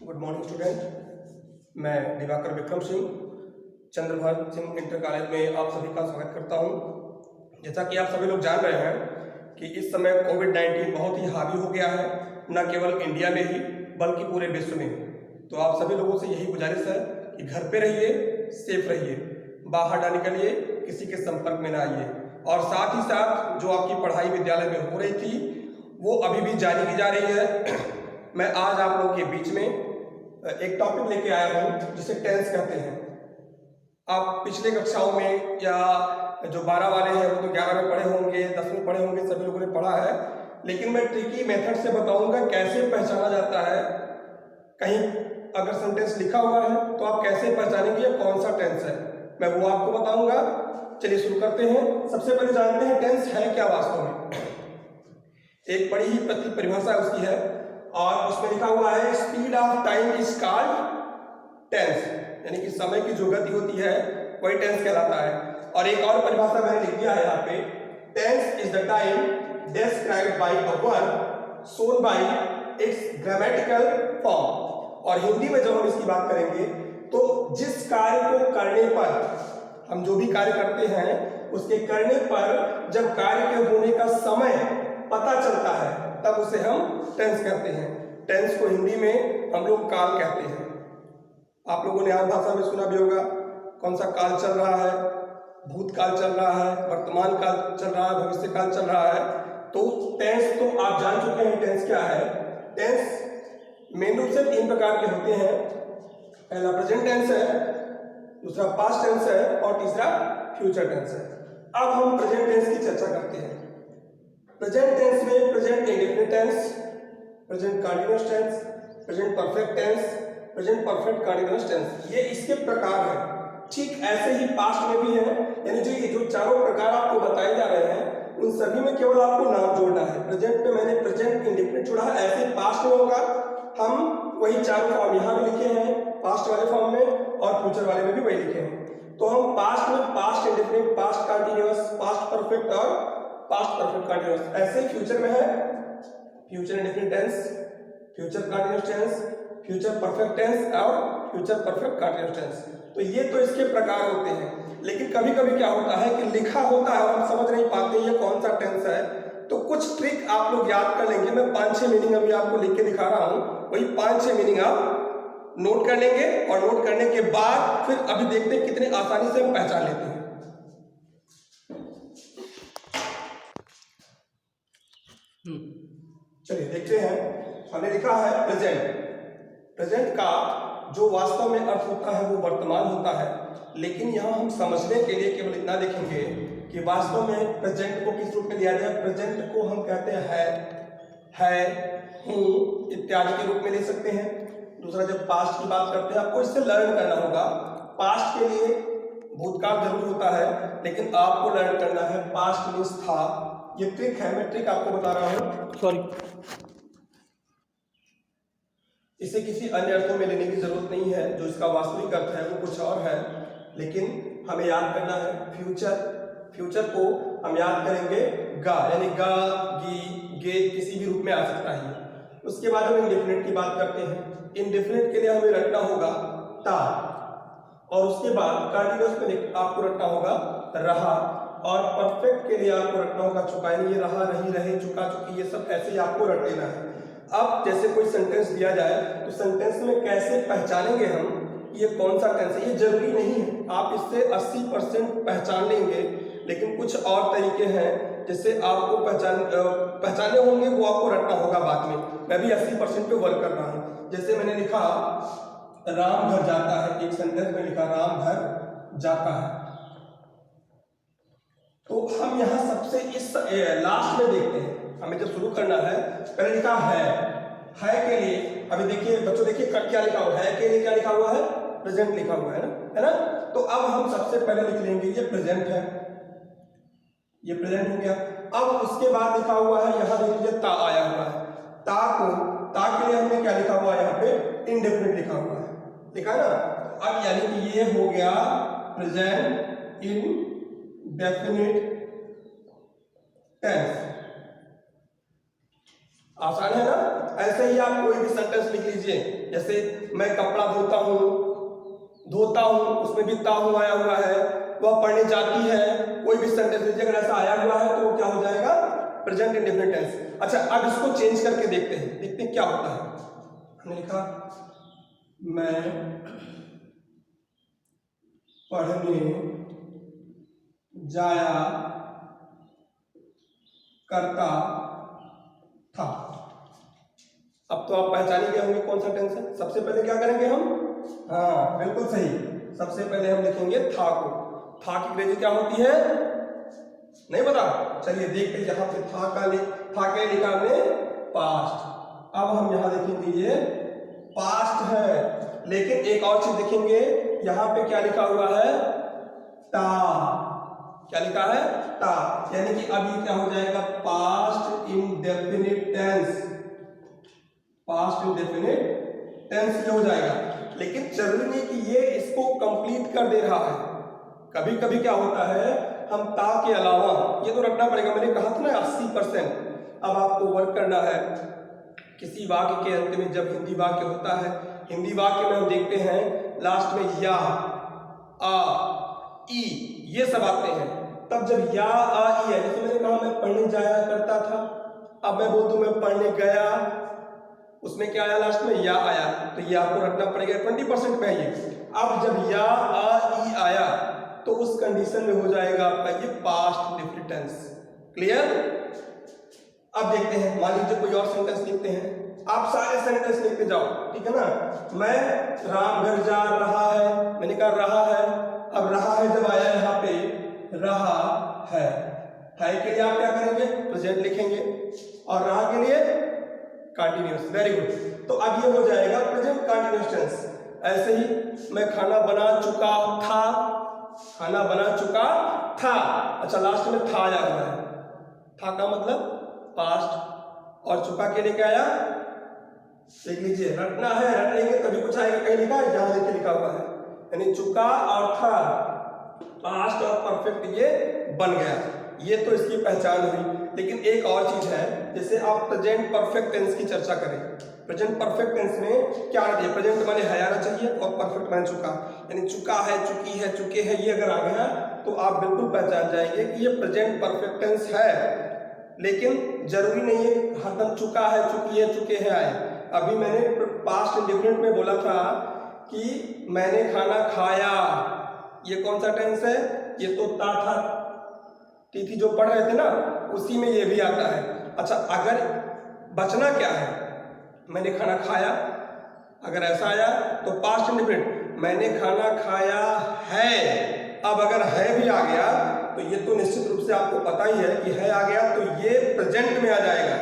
Good morning student. मैं Diwakar Vikram Singh चंद्रभारत Singh inter college में आप सभी का स्वागत करता हूं। जैसा कि आप सभी लोग जान रहे हैं कि इस समय कोविड-19 बहुत ही हावी हो गया है, न केवल इंडिया में ही बल्कि पूरे विश्व में। तो आप सभी लोगों से यही गुजारिश है कि घर पे रहिए, सेफ रहिए, बाहर ना निकलिए, किसी के संपर्क में ना आइए। और साथ ही साथ जो आपकी पढ़ाई विद्यालय में हो रही थी वो अभी भी जारी की जा रही है। मैं आज आप लोगों के बीच में एक टॉपिक लेके आया हूँ जिसे टेंस कहते हैं। आप पिछले कक्षाओं में या जो 12 वाले हैं वो तो 11 में पढ़े होंगे, 10 में पढ़े होंगे, सभी लोगों ने पढ़ा है। लेकिन मैं ट्रिकी मेथड से बताऊंगा कैसे पहचाना जाता है। कहीं अगर सेंटेंस लिखा हुआ है तो आप कैसे पहचानेंगे ये कौन सा टेंस है, मैं वो आपको बताऊंगा। चलिए शुरू करते हैं। सबसे पहले जानते हैं टेंस है क्या वास्तव में। एक बड़ी ही परिभाषा उसकी है और उसमें लिखा हुआ है speed of time is called tense, यानी कि समय की जो गति होती है वही टेंस कहलाता है। और एक और परिभाषा मैंने लिख दिया है यहाँ पे, tense is the time described by a verb shown by its grammatical form. और हिंदी में जब हम इसकी बात करेंगे तो जिस कार्य को करने पर, हम जो भी कार्य करते हैं उसके करने पर जब कार्य के होने का समय पता चलता है तब उसे हम टेंस कहते हैं। टेंस को हिंदी में हम लोग काल कहते हैं। आप लोगों ने आम भाषा में सुना भी होगा कौन सा काल चल रहा है, भूतकाल चल रहा है, वर्तमान काल चल रहा है, भविष्य काल चल रहा है। तो टेंस तो आप जान चुके हैं टेंस क्या है। टेंस मेन रूप से 3 प्रकार के होते हैं। पहला प्रेजेंट टेंस है, दूसरा पास्ट टेंस है और तीसरा फ्यूचर टेंस है। अब हम प्रेजेंट टेंस की चर्चा करते हैं। प्रेजेंट टेंस में present indefinite tense, present continuous tense, present perfect tense, present perfect continuous tense, ये इसके प्रकार हैं। ठीक ऐसे ही पास्ट में भी है, यानी जो चारों प्रकार आपको बताए जा रहे हैं उन सभी में केवल आपको नाम जोड़ना है। प्रेजेंट में मैंने प्रेजेंट इंडेफिनिट जोड़ा है, ऐसे पास्ट में होगा हम वही चारों फॉर्म यहाँ भी लिखे हैं पास्ट वाले फॉर्म में और फ्यूचर वाले में भी वही लिखे हैं। तो हम पास्ट में past indefinite, past continuous, past perfect और पास्ट परफेक्ट कंटीन्यूअस। ऐसे ही फ्यूचर में है future indefinite tense, future continuous tense, future perfect tense और फ्यूचर परफेक्ट कंटीन्यूअस टेंस। तो ये तो इसके प्रकार होते हैं। लेकिन कभी कभी क्या होता है कि लिखा होता है और हम समझ नहीं पाते ये कौन सा टेंस है। तो कुछ ट्रिक आप लोग याद कर लेंगे। मैं 5-6 मीनिंग अभी आपको लिख के दिखा रहा हूं, वही 5-6 मीनिंग आप नोट कर लेंगे और नोट करने के बाद फिर अभी देखते हैं कितने आसानी से हम पहचान लेते हैं। चलिए देखते हैं। हमने लिखा है प्रेजेंट। प्रेजेंट का जो वास्तव में अर्थ होता है वो वर्तमान होता है, लेकिन यहाँ हम समझने के लिए केवल इतना देखेंगे कि वास्तव में प्रेजेंट को किस रूप में लिया जाए। प्रेजेंट को हम कहते है, हूँ इत्यादि के रूप में ले सकते हैं। दूसरा जब पास्ट की बात करते हैं आपको इससे लर्न करना होगा। पास्ट के लिए भूतकाल जरूर होता है, लेकिन आपको लर्न करना है पास्ट मीन्स था। ये ट्रिक है, मैं ट्रिक आपको बता रहा हूँ, सॉरी। इसे किसी अन्य अर्थों में लेने की जरूरत नहीं है, जो इसका वास्तविक अर्थ है वो कुछ और है, लेकिन हमें याद करना है फ्यूचर। फ्यूचर को हम याद करेंगे गा, यानी गा, गी, गे किसी भी रूप में आ सकता है। उसके बाद हम इंडेफिनिट की बात करते हैं। इंडेफिनिट के लिए हमें रटना होगा ता, और उसके बाद कंटीन्यूअस में आपको रटना होगा रहा, और परफेक्ट के लिए आपको रटना होगा चुका, यानी ये रहा, रही, रहे, चुका, चुकी, ये सब ऐसे ही आपको रट लेना है। अब जैसे कोई सेंटेंस दिया जाए तो सेंटेंस में कैसे पहचानेंगे हम ये कौन सा टेंस है। ये जरूरी नहीं है आप इससे 80% पहचान लेंगे, लेकिन कुछ और तरीके हैं जिससे आपको पहचाने होंगे, वो आपको रटना होगा बाद में। मैं भी 80% पे वर्क कर रहा हूँ। जैसे मैंने लिखा राम घर जाता है, एक सेंटेंस में लिखा राम घर जाता है। तो हम यहाँ सबसे इस लास्ट में देखते हैं। हमें जब शुरू करना है पहले लिखा है के लिए, अभी देखिए बच्चों, देखिए क्या लिखा हुआ है के लिए, क्या लिखा हुआ है प्रेजेंट लिखा हुआ है ना। तो अब हम सबसे पहले लिख लेंगे ये प्रेजेंट है, ये प्रेजेंट हो गया। अब उसके बाद लिखा हुआ है यहाँ देखिए ता आया हुआ है। ता के लिए हमने क्या लिखा हुआ है यहाँ पे इंडेफिनिट लिखा हुआ है, लिखा ना। अब यानी कि ये हो गया प्रेजेंट इंडेफिनिट टेंस। आसान है ना। ऐसे ही आप कोई भी सेंटेंस लिख लीजिए, जैसे मैं कपड़ा धोता हूँ, उसमें भी ता हूँ आया हुआ है। वह पढ़ने जाती है, कोई भी सेंटेंस लीजिए, अगर ऐसा आया हुआ है तो वो क्या हो जाएगा, प्रेजेंट इंडेफिनिट टेंस। अच्छा, अब इसको चेंज करके देखते हैं क्या होता है। हमने लिखा मैं पढ़ने जाया करता था। अब तो आप पहचान ही गए होंगे कौन सा टेंस है। सबसे पहले क्या करेंगे हम, हाँ बिल्कुल सही, सबसे पहले हम लिखेंगे था को। था की अंग्रेजी क्या होती है, नहीं पता, चलिए देखते हैं। यहाँ पे था के लिखा हमने पास्ट। अब हम यहाँ देखेंगे ये पास्ट है, लेकिन एक और चीज देखेंगे, यहाँ पे क्या लिखा हुआ है, ता। क्या लिखा है, ता, यानी कि अब ये क्या हो जाएगा, past indefinite tense. Past indefinite tense ये हो जाएगा। लेकिन जरूरी नहीं कि ये इसको कंप्लीट कर दे रहा है। कभी कभी क्या होता है, हम ता के अलावा ये तो रखना पड़ेगा, मैंने कहा था ना 80%। अब आपको वर्क करना है किसी वाक्य के अंत में, जब हिंदी वाक्य होता है, हिंदी वाक्य में हम देखते हैं लास्ट में या, आ, ई ये सब आते हैं। तब जब या, आ, ई है, जैसे मैंने कहा मैं पढ़ने जाया करता था, अब मैं बोल दूं मैं पढ़ने गया, उसमें क्या आया लास्ट में, या आया, तो ये आपको रखना पड़ेगा 20% में ये। अब जब या, आ, ई आया तो उस कंडीशन में हो जाएगा आपका ये पास्ट इंडेफिनिट टेंस। क्लियर। अब देखते हैं, मान लीजिए कोई और सेंटेंस लिखते हैं, आप सारे सेंटेंस लिखते जाओ, ठीक है ना। मैं राम घर जा रहा है, मैंने कहा रहा है। अब रहा है जब आया यहाँ पे, रहा है के लिए आप क्या करेंगे, प्रेजेंट लिखेंगे, और रहा के लिए कंटिन्यूअस। Very good. तो अब ये हो जाएगा प्रेजेंट कंटिन्यूअस टेंस। ऐसे ही मैं खाना बना चुका था, खाना बना चुका था। अच्छा, लास्ट में था आया हुआ है, था का मतलब पास्ट, और चुका के लिए क्या आया, देख लीजिए, रटना है, रट लेंगे तभी कुछ आएगा। कहीं लिखा है, यहाँ देखिए लिखा हुआ है, यानी चुका और था, पास्ट और परफेक्ट ये बन गया। ये तो इसकी पहचान हुई। लेकिन एक और चीज है, जैसे आप प्रेजेंट परफेक्ट टेंस की चर्चा करें, प्रेजेंट परफेक्ट टेंस में क्या आना चाहिए, प्रेजेंट माने है आना चाहिए, और परफेक्ट माने चुका, यानी चुका है, चुकी है, चुके हैं, ये अगर आ गया तो आप बिल्कुल पहचान जाएंगे कि ये प्रेजेंट परफेक्ट टेंस है। लेकिन जरूरी नहीं है हरदम चुका है, चुकी है, चुके हैं आए। अभी मैंने पास्ट इंडेफिनिट में बोला था कि मैंने खाना खाया, ये कौन सा टेंस है, ये तो ता था, टी जो पढ़ रहे थे ना, उसी में ये भी आता है। अच्छा, अगर बचना क्या है, मैंने खाना खाया, अगर ऐसा आया तो पास्ट इंडेफिनिट, मैंने खाना खाया है। अब अगर है भी आ गया तो ये तो निश्चित रूप से आपको पता ही है कि है आ गया तो ये प्रेजेंट में आ जाएगा,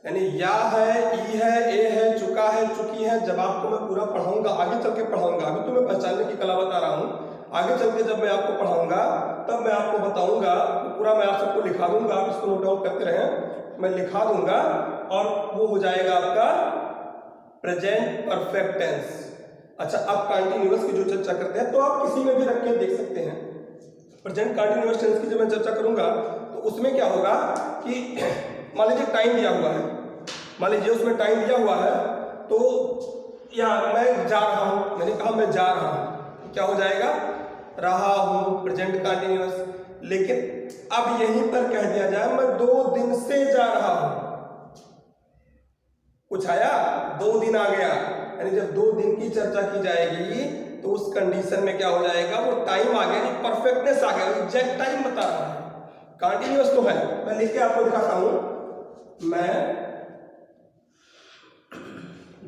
यानी या है, ई है, ए है, चुका है, चुकी है। जब आपको मैं पूरा पढ़ाऊंगा, आगे चल के पढ़ाऊंगा, अभी तो मैं पहचानने की कला बता रहा हूँ, आगे चल के जब मैं आपको पढ़ाऊंगा तब मैं आपको बताऊंगा, तो पूरा मैं आप सबको लिखा दूंगा, आप इसको नोट डाउन करते रहें, मैं लिखा दूंगा, और वो हो जाएगा आपका प्रेजेंट परफेक्ट टेंस। अच्छा, अब कंटिन्यूअस की जो चर्चा करते हैं तो आप किसी में भी रख के देख सकते हैं। प्रेजेंट कंटिन्यूअस टेंस की जब मैं चर्चा करूंगा तो उसमें क्या होगा कि मान लीजिए टाइम दिया हुआ है, मान लीजिए उसमें टाइम दिया हुआ है, तो यहाँ मैं जा रहा हूँ, मैंने कहा मैं जा रहा हूँ, क्या हो जाएगा, रहा हूँ, प्रेजेंट कंटिन्यूअस। लेकिन अब यहीं पर कह दिया जाए मैं 2 दिन से जा रहा हूँ, कुछ आया, 2 दिन आ गया, यानी जब 2 दिन की चर्चा की जाएगी तो उस कंडीशन में क्या हो जाएगा, वो टाइम आ गया, यानी परफेक्टनेस आ गया, एग्जैक्ट टाइम बता रहा है। कंटिन्यूअस तो है, मैं लिख के आपको दिखाता हूं, मैं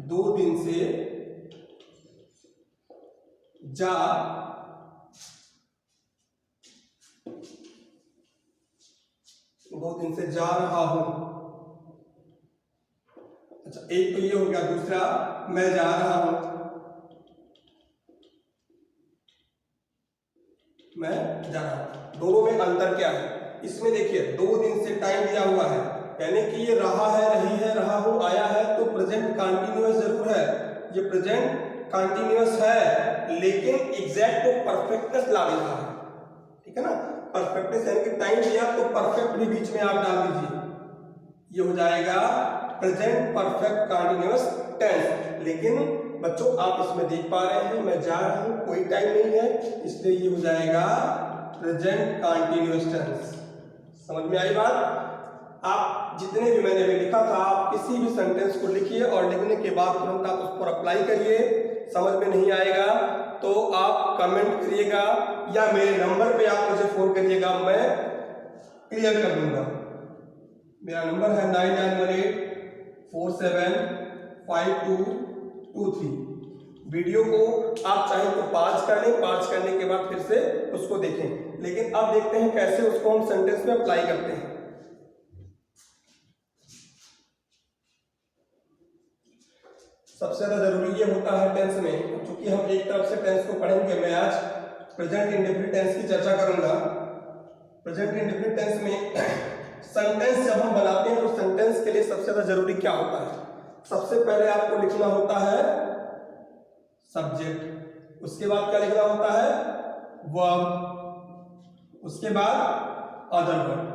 2 दिन से जा रहा हूं। अच्छा, एक तो ये हो गया, दूसरा मैं जा रहा हूं, मैं जा रहा हूं, दोनों में अंतर क्या है। इसमें देखिए 2 दिन से टाइम दिया हुआ है, यानी कि ये रहा है, रही है, रहा हूं, आया है, तो प्रेजेंट कंटिन्यूअस जरूर है, ये प्रेजेंट कंटिन्यूअस है, लेकिन एग्जैक्ट को परफेक्टनेस ला रहा है, ठीक है ना। परफेक्टनेस यानी कि टाइम दिया तो परफेक्ट भी बीच में आप डाल दीजिए, ये हो जाएगा प्रेजेंट परफेक्ट कंटीन्यूअस टेंस। लेकिन बच्चों आप इसमें देख पा रहे हैं मैं जा रहा हूं, कोई टाइम नहीं है, इसलिए ये हो जाएगा प्रेजेंट कंटीन्यूअस टेंस। समझ में आई बात? आप जितने भी मैंने भी लिखा था, आप किसी भी सेंटेंस को लिखिए और लिखने के बाद तुरंत आप उस पर अप्लाई करिए। समझ में नहीं आएगा तो आप कमेंट करिएगा या मेरे नंबर पे आप मुझे फोन करिएगा, मैं क्लियर कर दूंगा। मेरा नंबर है 9918475223। वीडियो को आप चाहे तो पॉज कर लें, पॉज करने के बाद फिर से उसको देखें। लेकिन अब देखते हैं कैसे उसको हम सेंटेंस में अप्लाई करते हैं। सबसे ज्यादा जरूरी ये होता है टेंस में, क्योंकि हम एक तरफ से टेंस को पढ़ेंगे। मैं आज प्रेजेंट इंडेफिनिट टेंस की चर्चा करूंगा। प्रेजेंट इंडेफिनिट टेंस में सेंटेंस जब हम बनाते हैं तो सेंटेंस के लिए सबसे ज्यादा जरूरी क्या होता है? सबसे पहले आपको लिखना होता है सब्जेक्ट, उसके बाद क्या लिखना होता है? वर्ब, उसके बाद अदर वर्ड।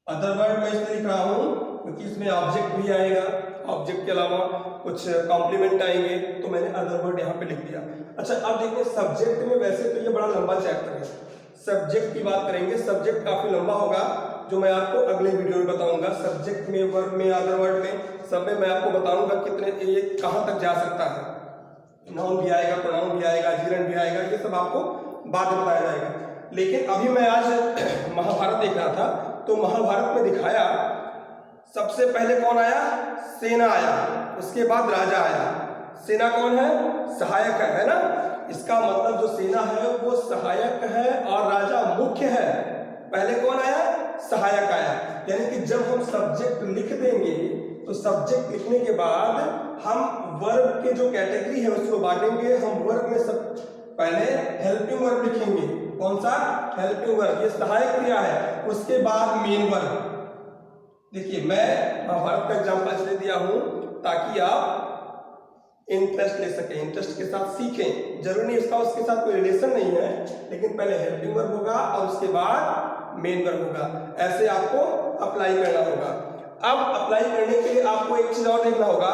अदर वर्ड मैं इसलिए लिख रहा हूं क्योंकि इसमें ऑब्जेक्ट भी आएगा, ऑब्जेक्ट के अलावा कुछ कॉम्प्लीमेंट आएंगे, तो मैंने अदर वर्ड यहाँ पे लिख दिया। अच्छा अब देखिए सब्जेक्ट में, वैसे तो ये बड़ा लंबा चैप्टर है, सब्जेक्ट की बात करेंगे। सब्जेक्ट काफी लंबा होगा जो मैं आपको अगले वीडियो में बताऊंगा। सब्जेक्ट में, वर्ब में, अदर वर्ड में, सब में मैं आपको बताऊंगा कितने ये कहाँ तक जा सकता है। नाउन भी आएगा, प्रोनाउन भी आएगा, जीरन भी आएगा, ये सब आपको बाद में बताया जाएगा। लेकिन अभी मैं आज महाभारत देख रहा था, तो महाभारत में दिखाया सबसे पहले कौन आया? सेना आया, उसके बाद राजा आया। सेना कौन है? सहायक है ना। इसका मतलब जो सेना है वो सहायक है और राजा मुख्य है। पहले कौन आया? सहायक आया। यानी कि जब हम सब्जेक्ट लिख देंगे तो सब्जेक्ट लिखने के बाद हम वर्ब के जो कैटेगरी है उसको बांटेंगे। हम वर्ब में सब पहले हेल्पिंग वर्ब लिखेंगे। कौन सा? हेल्पिंग वर्ब, ये सहायक क्रिया है। उसके बाद मेन वर्ब। देखिए मैं महाभारत का एग्जाम्पल इसलिए दिया हूं ताकि आप इंटरेस्ट ले सकें, इंटरेस्ट के साथ सीखें। जरूरी नहीं इसका उसके साथ कोई रिलेशन नहीं है, लेकिन पहले हेल्पिंग वर्ब होगा और उसके बाद मेन वर्ब होगा। ऐसे आपको अप्लाई करना होगा। अब अप्लाई करने के लिए आपको एक चीज और देखना होगा।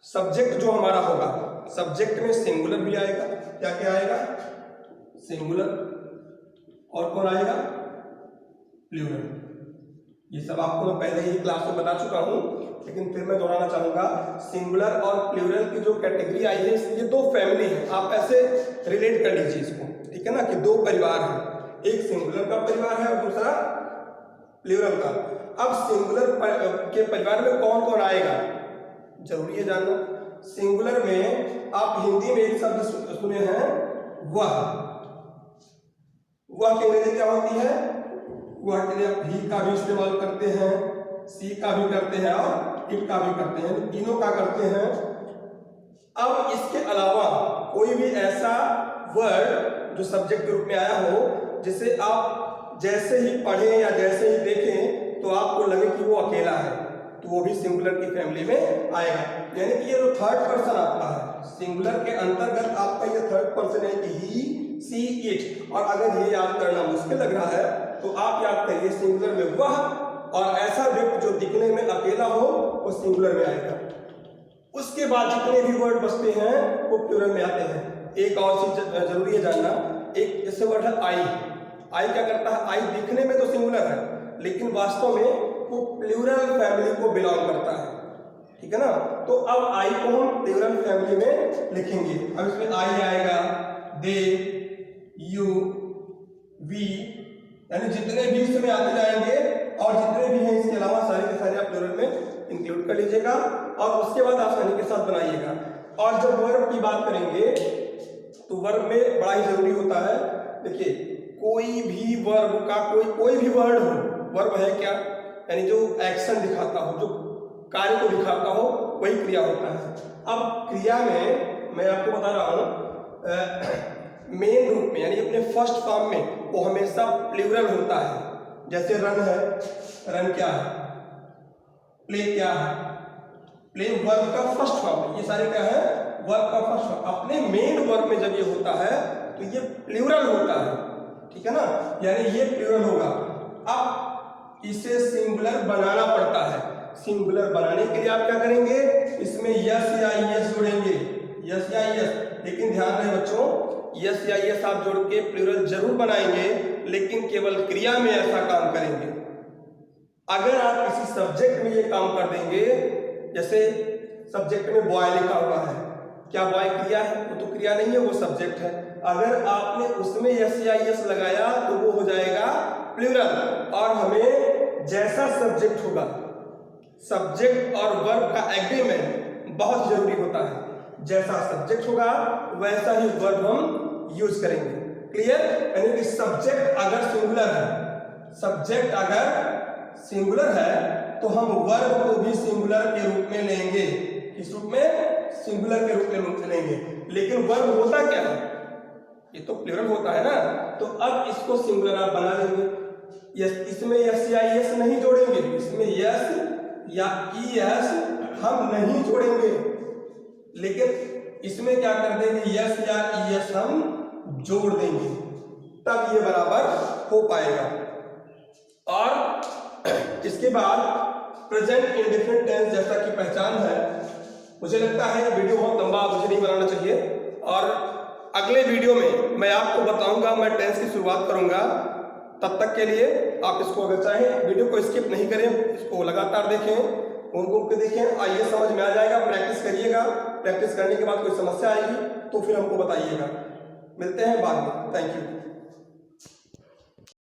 सब्जेक्ट जो हमारा होगा, सब्जेक्ट में सिंगुलर भी आएगा। क्या क्या आएगा? सिंगुलर, और कौन आएगा? प्लूरल। ये सब आपको मैं पहले ही क्लास में बता चुका हूं, लेकिन फिर मैं दोहराना चाहूंगा। सिंगुलर और प्लूरल की जो कैटेगरी आई है, ये दो फैमिली है। आप ऐसे रिलेट कर लीजिए इसको, ठीक है ना, कि दो परिवार है, एक सिंगुलर का परिवार है और दूसरा प्लूरल का। अब सिंगुलर के परिवार में कौन कौन आएगा जरूरी है जानना। सिंगुलर में आप हिंदी में एक शब्द सुने हैं, वह। वह के अंग्रेजी क्या होती है? वह के लिए आप ही का भी इस्तेमाल करते हैं, सी का भी करते हैं और इट का भी करते हैं, तीनों का करते हैं। अब इसके अलावा कोई भी ऐसा वर्ड जो सब्जेक्ट के रूप में आया हो, जिसे आप जैसे ही पढ़ें या जैसे ही देखें तो आपको लगे कि वो अकेला है, तो वो भी सिंगुलर की फैमिली में आएगा। यानी कि ये जो थर्ड पर्सन आपका है, सिंगुलर के अंतर्गत आपका ये थर्ड पर्सन है कि ही, सी, इट। और अगर ये याद करना मुश्किल लग रहा है तो आप याद करिए सिंगुलर में वह, और ऐसा व्यक्ति जो दिखने में अकेला हो वो सिंगुलर में आएगा। उसके बाद जितने भी वर्ड बचते हैं वो प्लूरल में आते हैं। एक और चीज जरूरी है जानना, एक जैसे वर्ड है आई। आई क्या करता है? आई दिखने में तो सिंगुलर है, लेकिन वास्तव में वो प्लूरल फैमिली को बिलोंग करता है, ठीक है ना। तो अब आई को हम प्लूरल फैमिली में लिखेंगे। अब इसमें आई आएगा, दे, यू, वी, यानी जितने भी इसमें आते जाएंगे और जितने भी हैं इसके अलावा सारे के सारे आप प्लूरल में इंक्लूड कर लीजिएगा और उसके बाद आसानी के साथ बनाइएगा। और जब वर्ब की बात करेंगे तो वर्ब में बड़ा ही जरूरी होता है। देखिए कोई भी वर्ब का कोई भी वर्ड हो, वर्ब है क्या? यानी जो एक्शन दिखाता हो, जो कार्य को दिखाता हो, वही क्रिया होता है। अब क्रिया में मैं आपको बता रहा हूं मेन रूप में, यानी अपने फर्स्ट फॉर्म में वो हमेशा प्लूरल होता है। जैसे रन है, रन क्या है? प्ले क्या है? प्ले वर्ब का फर्स्ट फॉर्म है। ये सारे क्या है? वर्ब का फर्स्ट फॉर्म। अपने मेन वर्ब में जब ये होता है तो ये प्लूरल होता है, ठीक है ना, यानी ये प्लूरल होगा। अब इसे सिंगुलर बनाना पड़ता है। सिंगुलर बनाने के लिए आप क्या करेंगे, इसमें यस या ईएस जोड़ेंगे, यस या ईएस। लेकिन ध्यान रहे बच्चों, यस या ईएस आप जोड़ के प्लूरल जरूर बनाएंगे, लेकिन केवल क्रिया में ऐसा काम करेंगे। अगर आप किसी सब्जेक्ट में ये काम कर देंगे, जैसे सब्जेक्ट में बॉय लिखा हुआ है, क्या बॉय क्रिया है? वो तो क्रिया नहीं है, वो सब्जेक्ट है। अगर आपने उसमें यस या यस लगाया तो वो हो जाएगा प्लूरल। और हमें जैसा सब्जेक्ट होगा, सब्जेक्ट और वर्ब का एग्रीमेंट बहुत जरूरी होता है। जैसा सब्जेक्ट होगा वैसा ही वर्ब हम यूज करेंगे। क्लियर? यानी कि सब्जेक्ट अगर सिंगुलर है, सब्जेक्ट अगर सिंगुलर है तो हम वर्ब को भी सिंगुलर के रूप में लेंगे। किस रूप में? सिंगुलर के रूप में लेंगे। लेकिन वर्ब होता क्या है? ये तो प्लूरल होता है ना। तो अब इसको सिंगुलर आप बना लेंगे। यस, इसमें यस या यस नहीं जोड़ेंगे, इसमें यस या ईएस हम नहीं जोड़ेंगे, लेकिन इसमें क्या कर देंगे, यस या ईएस हम जोड़ देंगे, तब ये बराबर हो पाएगा। और इसके बाद प्रेजेंट इंडेफिनिट टेंस जैसा कि पहचान है। मुझे लगता है वीडियो बहुत लंबा मुझे नहीं बनाना चाहिए, और अगले वीडियो में मैं आपको बताऊंगा, मैं टेंस की शुरुआत करूंगा। तब तक के लिए आप इसको अगर चाहें वीडियो को स्किप नहीं करें, इसको लगातार देखें, घूम के देखें, आइए समझ में आ जाएगा। प्रैक्टिस करिएगा, प्रैक्टिस करने के बाद कोई समस्या आएगी तो फिर हमको बताइएगा। मिलते हैं बाद में। Thank you.